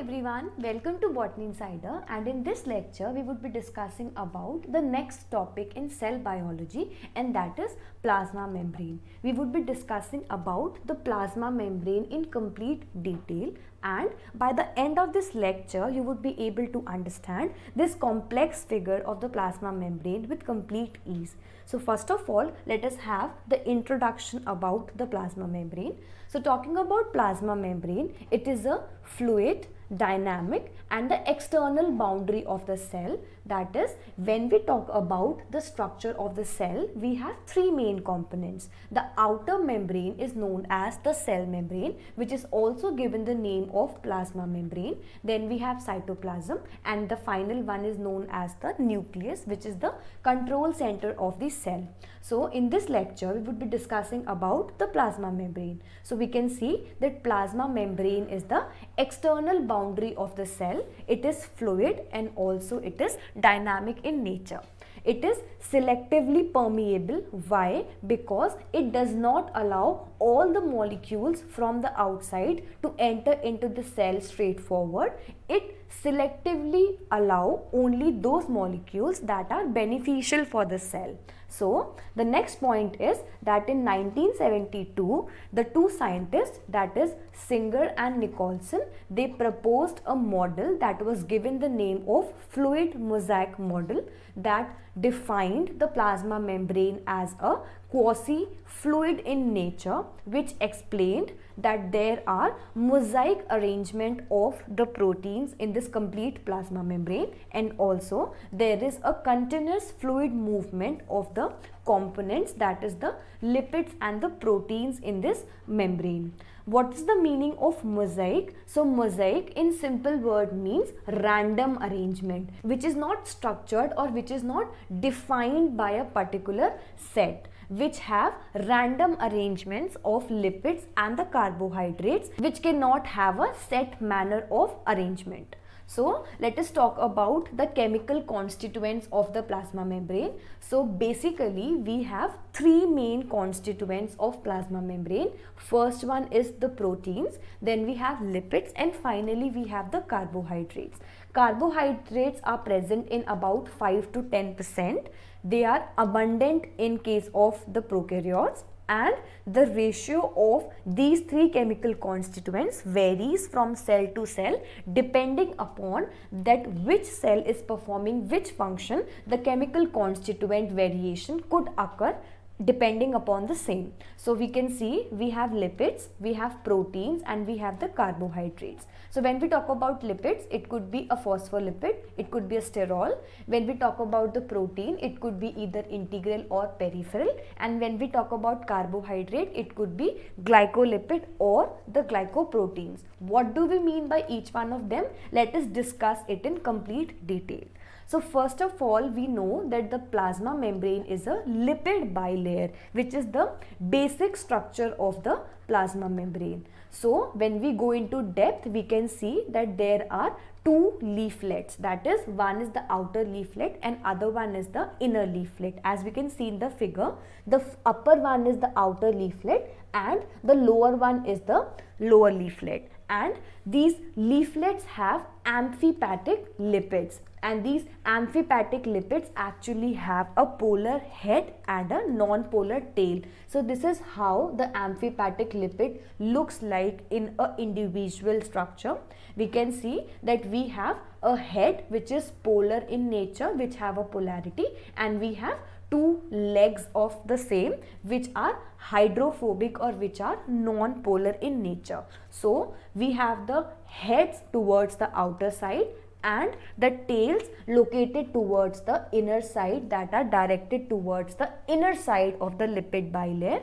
everyone, welcome to Botany Insider, and in this lecture we would be discussing about the next topic in cell biology, and that is plasma membrane. We would be discussing about the plasma membrane in complete detail, and by the end of this lecture you would be able to understand this complex figure of the plasma membrane with complete ease. So first of all, let us have the introduction about the plasma membrane. So talking about plasma membrane, it is a fluid, dynamic and the external boundary of the cell. That is, when we talk about the structure of the cell, we have three main components. The outer membrane is known as the cell membrane, which is also given the name of plasma membrane. Then we have cytoplasm, and the final one is known as the nucleus, which is the control center of the cell. So in this lecture we would be discussing about the plasma membrane. So we can see that plasma membrane is the external boundary of the cell. It is fluid and also it is dynamic in nature. It is selectively permeable. Why? Because it does not allow all the molecules from the outside to enter into the cell straightforward. It selectively allow only those molecules that are beneficial for the cell. So the next point is that in 1972, the two scientists, that is Singer and Nicholson, they proposed a model that was given the name of fluid mosaic model, that defined the plasma membrane as a quasi-fluid in nature, which explained that there are mosaic arrangement of the proteins in this complete plasma membrane, and also there is a continuous fluid movement of the components, that is the lipids and the proteins in this membrane. What is the meaning of mosaic? So mosaic in simple word means random arrangement, which is not structured or which is not defined by a particular set, which have random arrangements of lipids and the carbohydrates, which cannot have a set manner of arrangement. So let us talk about the chemical constituents of the plasma membrane. So basically we have three main constituents of plasma membrane. First one is the proteins, then we have lipids, and finally we have the carbohydrates. Carbohydrates are present in about 5 to 10%. They are abundant in case of the prokaryotes, and the ratio of these three chemical constituents varies from cell to cell depending upon that which cell is performing which function. The chemical constituent variation could occur depending upon the same. So we can see we have lipids, we have proteins, and we have the carbohydrates. So when we talk about lipids, it could be a phospholipid, it could be a sterol. When we talk about the protein, it could be either integral or peripheral, and when we talk about carbohydrate, it could be glycolipid or the glycoproteins. What do we mean by each one of them? Let us discuss it in complete detail. So first of all, we know that the plasma membrane is a lipid bilayer, which is the basic structure of the plasma membrane. So when we go into depth, we can see that there are two leaflets, that is, one is the outer leaflet and other one is the inner leaflet. As we can see in the figure, the upper one is the outer leaflet and the lower one is the lower leaflet, and these leaflets have amphipathic lipids, and these amphipathic lipids actually have a polar head and a non-polar tail. So this is how the amphipathic lipid looks like in an individual structure. We can see that we have a head which is polar in nature, which have a polarity, and we have two legs of the same which are hydrophobic or which are non-polar in nature. So we have the heads towards the outer side and the tails located towards the inner side, that are directed towards the inner side of the lipid bilayer.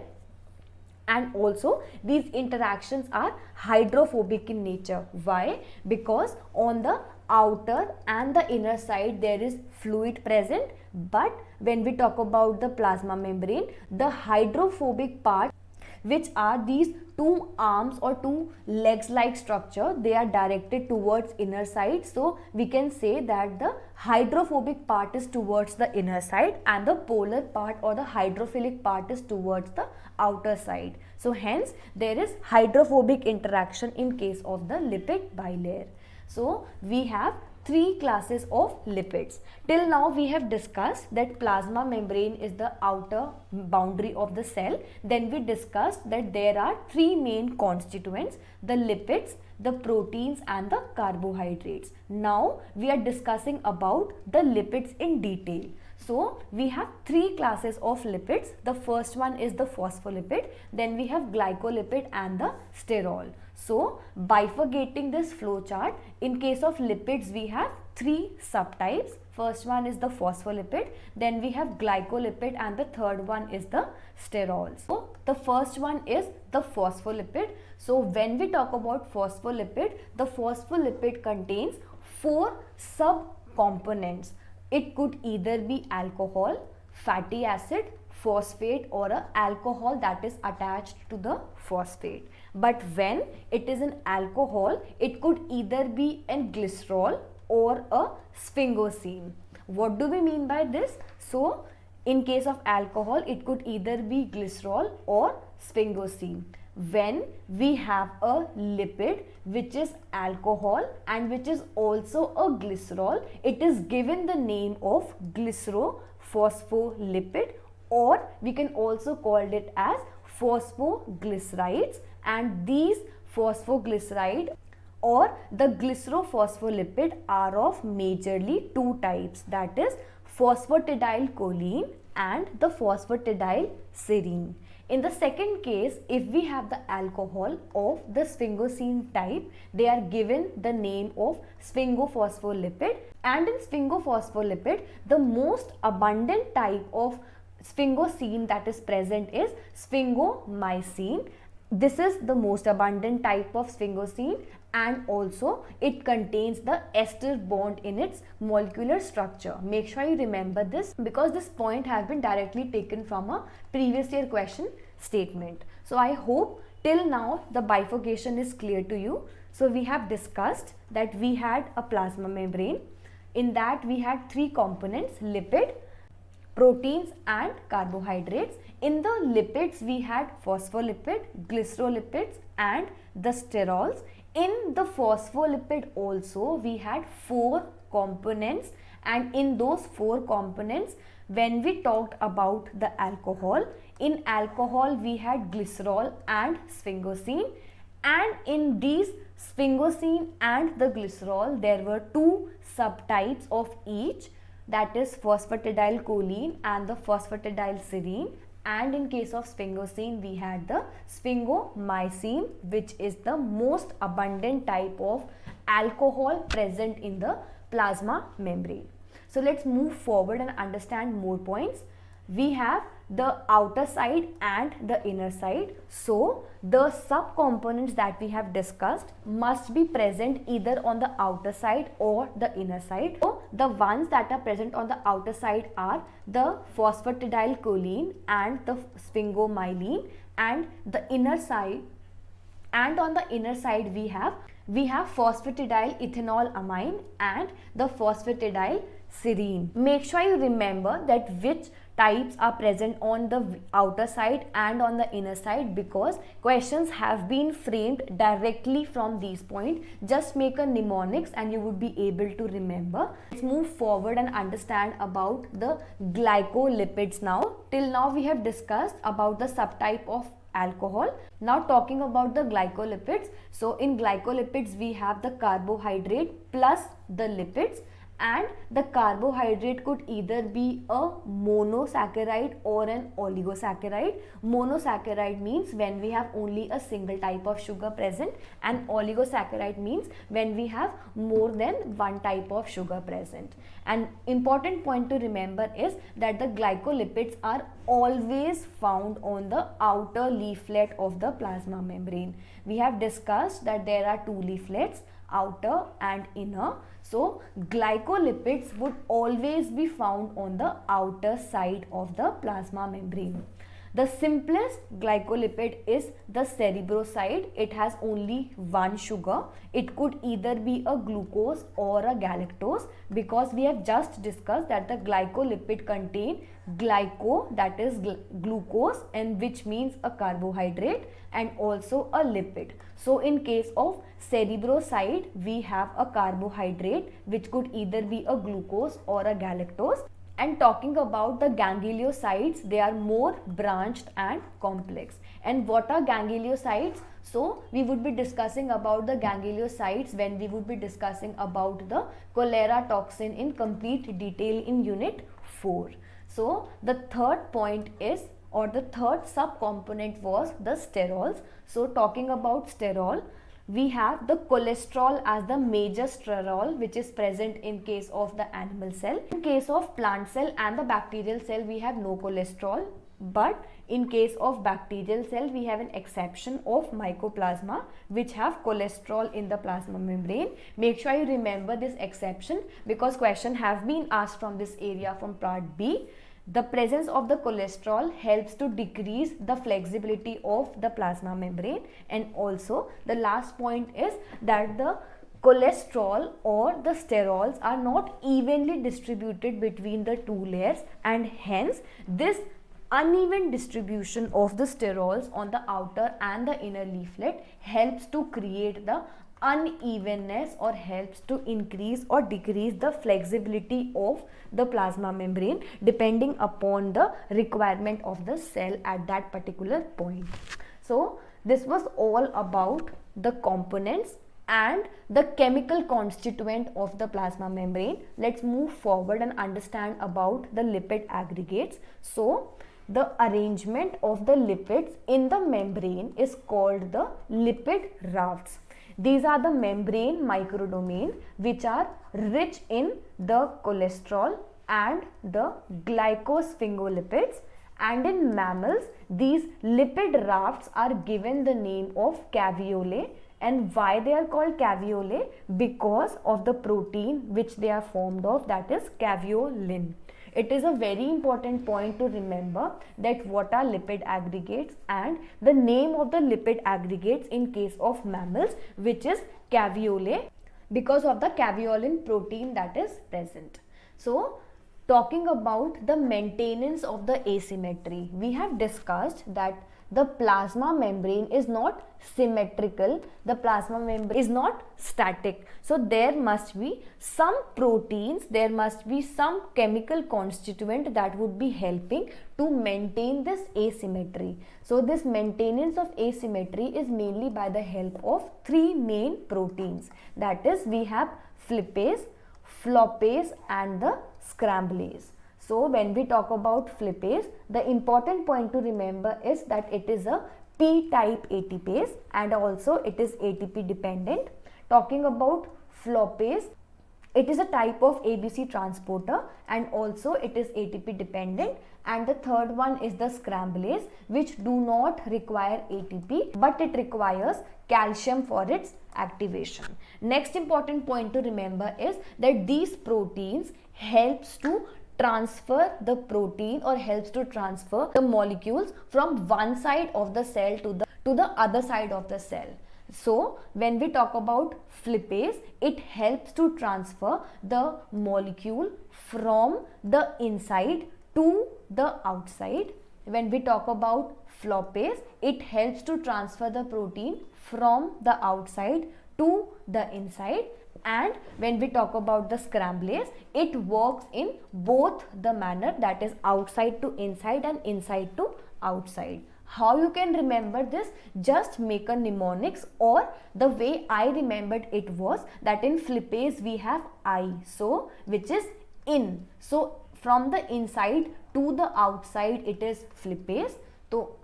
And also these interactions are hydrophobic in nature. Why? Because on the outer and the inner side there is fluid present, but when we talk about the plasma membrane, the hydrophobic part, which are these two arms or two legs like structure, they are directed towards inner side. So we can say that the hydrophobic part is towards the inner side and the polar part or the hydrophilic part is towards the outer side. So hence there is hydrophobic interaction in case of the lipid bilayer. So we have three classes of lipids. Till now we have discussed that plasma membrane is the outer boundary of the cell. Then we discussed that there are three main constituents, the lipids, the proteins and the carbohydrates. Now we are discussing about the lipids in detail. So we have three classes of lipids. The first one is the phospholipid, then we have glycolipid and the sterol. So bifurcating this flow chart, in case of lipids we have three subtypes. First one is the phospholipid, then we have glycolipid and the third one is the sterol. So the first one is the phospholipid. So when we talk about phospholipid, the phospholipid contains four subcomponents. It could either be alcohol, fatty acid, phosphate or a alcohol that is attached to the phosphate. But when it is an alcohol, it could either be a glycerol or a sphingosine. What do we mean by this? So in case of alcohol, it could either be glycerol or sphingosine. When we have a lipid which is alcohol and which is also a glycerol, it is given the name of glycerophospholipid, or we can also call it as phosphoglycerides. And these phosphoglyceride or the glycerophospholipid are of majorly two types, that is phosphatidylcholine and the phosphatidylserine. In the second case, if we have the alcohol of the sphingosine type, they are given the name of sphingophospholipid. And in sphingophospholipid, the most abundant type of sphingosine that is present is sphingomycin. This is the most abundant type of sphingosine, and also it contains the ester bond in its molecular structure. Make sure you remember this because this point has been directly taken from a previous year question statement. So I hope till now the bifurcation is clear to you. So we have discussed that we had a plasma membrane. In that we had three components: lipid, proteins and carbohydrates. In the lipids we had phospholipid, glycerolipids and the sterols. In the phospholipid also we had four components, and in those four components, when we talked about the alcohol, in alcohol we had glycerol and sphingosine, and in these sphingosine and the glycerol there were two subtypes of each, that is phosphatidylcholine and the phosphatidylserine. And in case of sphingosine we had the sphingomycin, which is the most abundant type of alcohol present in the plasma membrane. So let's move forward and understand more points. We have the outer side and the inner side. So the subcomponents that we have discussed must be present either on the outer side or the inner side. So the ones that are present on the outer side are the phosphatidylcholine and the sphingomyelin, and the inner side, and on the inner side we have phosphatidylethanol and the phosphatidylserine. Make sure you remember that which types are present on the outer side and on the inner side, because questions have been framed directly from these points. Just make a mnemonics and you would be able to remember. Let's move forward and understand about the glycolipids now. Till now we have discussed about the subtype of alcohol. Now talking about the glycolipids. So in glycolipids we have the carbohydrate plus the lipids, and the carbohydrate could either be a monosaccharide or an oligosaccharide. Monosaccharide means when we have only a single type of sugar present, and oligosaccharide means when we have more than one type of sugar present. An important point to remember is that the glycolipids are always found on the outer leaflet of the plasma membrane. We have discussed that there are two leaflets, outer and inner. So glycolipids would always be found on the outer side of the plasma membrane. The simplest glycolipid is the cerebroside. It has only one sugar. It could either be a glucose or a galactose, because we have just discussed that the glycolipid contain glyco, that is glucose, and which means a carbohydrate, and also a lipid. So in case of cerebroside, we have a carbohydrate which could either be a glucose or a galactose. And talking about the gangliosides, they are more branched and complex. And what are gangliosides? So we would be discussing about the gangliosides when we would be discussing about the cholera toxin in complete detail in unit 4. So the third point is, or the third subcomponent was the sterols. So talking about sterol, we have the cholesterol as the major sterol which is present in case of the animal cell. In case of plant cell and the bacterial cell, we have no cholesterol, but in case of bacterial cell, we have an exception of mycoplasma which have cholesterol in the plasma membrane. Make sure you remember this exception, because question have been asked from this area from part B. The presence of the cholesterol helps to decrease the flexibility of the plasma membrane. And also the last point is that the cholesterol or the sterols are not evenly distributed between the two layers, and hence this uneven distribution of the sterols on the outer and the inner leaflet helps to create the unevenness, or helps to increase or decrease the flexibility of the plasma membrane depending upon the requirement of the cell at that particular point. So this was all about the components and the chemical constituent of the plasma membrane. Let's move forward and understand about the lipid aggregates. So the arrangement of the lipids in the membrane is called the lipid rafts. These are the membrane microdomain which are rich in the cholesterol and the glycosphingolipids, and in mammals these lipid rafts are given the name of caveolae. And why they are called caveolae? Because of the protein which they are formed of, that is caveolin. It is a very important point to remember that what are lipid aggregates and the name of the lipid aggregates in case of mammals, which is caveolae, because of the caveolin protein that is present. So talking about the maintenance of the asymmetry, we have discussed that the plasma membrane is not symmetrical, the plasma membrane is not static. So there must be some proteins, there must be some chemical constituent that would be helping to maintain this asymmetry. So this maintenance of asymmetry is mainly by the help of three main proteins, that is we have flippase, floppase and the scramblase. So when we talk about flippase, the important point to remember is that it is a P-type ATPase and also it is ATP dependent. Talking about floppase, it is a type of ABC transporter and also it is ATP dependent. And the third one is the scramblase, which do not require ATP but it requires calcium for its activation. Next important point to remember is that these proteins helps to transfer the protein or helps to transfer the molecules from one side of the cell to the other side of the cell. So when we talk about flippase, it helps to transfer the molecule from the inside to the outside. When we talk about floppase, it helps to transfer the protein from the outside to the inside. And when we talk about the scramblase, it works in both the manner, that is outside to inside and inside to outside. How you can remember this? Just make a mnemonics, or the way I remembered it was that in flippase we have I, so which is in. So from the inside to the outside it is flippase. So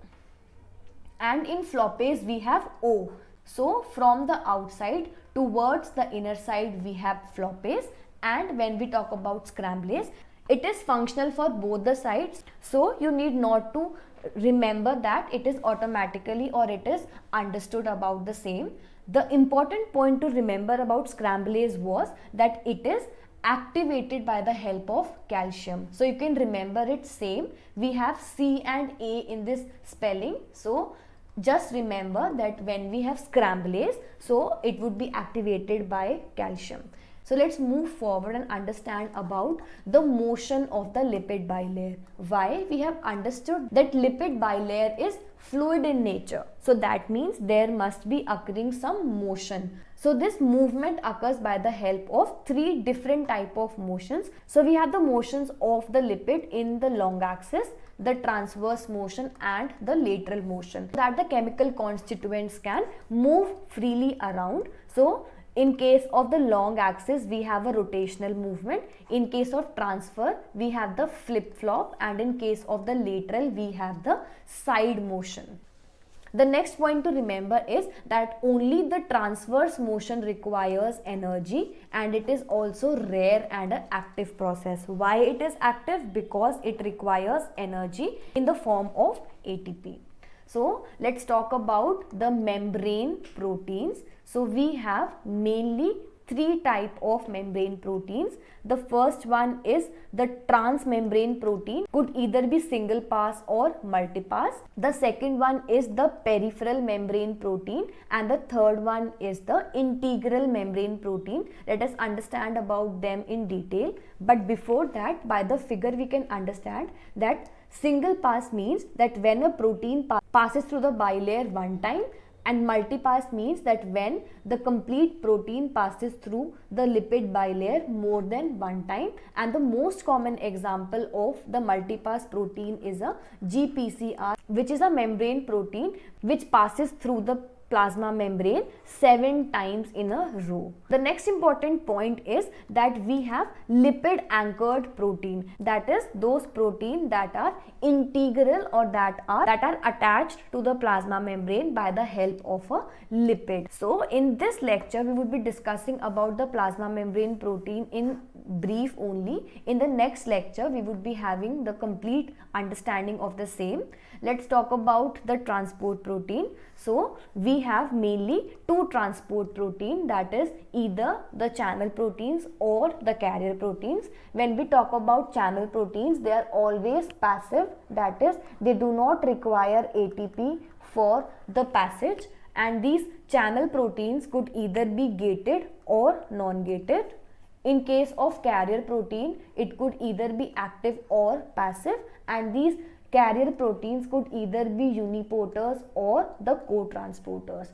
and in floppase we have O. So from the outside towards the inner side we have floppase. And when we talk about scramblase, it is functional for both the sides. So you need not to remember that it is automatically or it is understood about the same. The important point to remember about scramblase was that it is activated by the help of calcium. So you can remember it same. We have C and A in this spelling. So just remember that when we have scramblase, so it would be activated by calcium. So let's move forward and understand about the motion of the lipid bilayer. Why? We have understood that lipid bilayer is fluid in nature. So that means there must be occurring some motion. So this movement occurs by the help of three different type of motions. So we have the motions of the lipid in the long axis, the transverse motion and the lateral motion, that the chemical constituents can move freely around. So in case of the long axis, we have a rotational movement. In case of transfer, we have the flip-flop, and in case of the lateral, we have the side motion. The next point to remember is that only the transverse motion requires energy, and it is also rare and an active process. Why it is active? Because it requires energy in the form of ATP. So let's talk about the membrane proteins. So we have mainly three type of membrane proteins. The first one is the transmembrane protein, could either be single pass or multipass. The second one is the peripheral membrane protein, and the third one is the integral membrane protein. Let us understand about them in detail. But before that, by the figure we can understand that single pass means that when a protein passes through the bilayer one time, and multipass means that when the complete protein passes through the lipid bilayer more than one time. And the most common example of the multipass protein is a GPCR, which is a membrane protein which passes through the plasma membrane 7 times in a row. The next important point is that we have lipid anchored protein, that is those protein that are integral or that are attached to the plasma membrane by the help of a lipid. So in this lecture we would be discussing about the plasma membrane protein in brief only. In the next lecture we would be having the complete understanding of the same. Let's talk about the transport protein. So we have mainly two transport protein, that is either the channel proteins or the carrier proteins. When we talk about channel proteins, they are always passive, that is they do not require ATP for the passage, and these channel proteins could either be gated or non-gated. In case of carrier protein, it could either be active or passive, and these carrier proteins could either be uniporters or the co-transporters.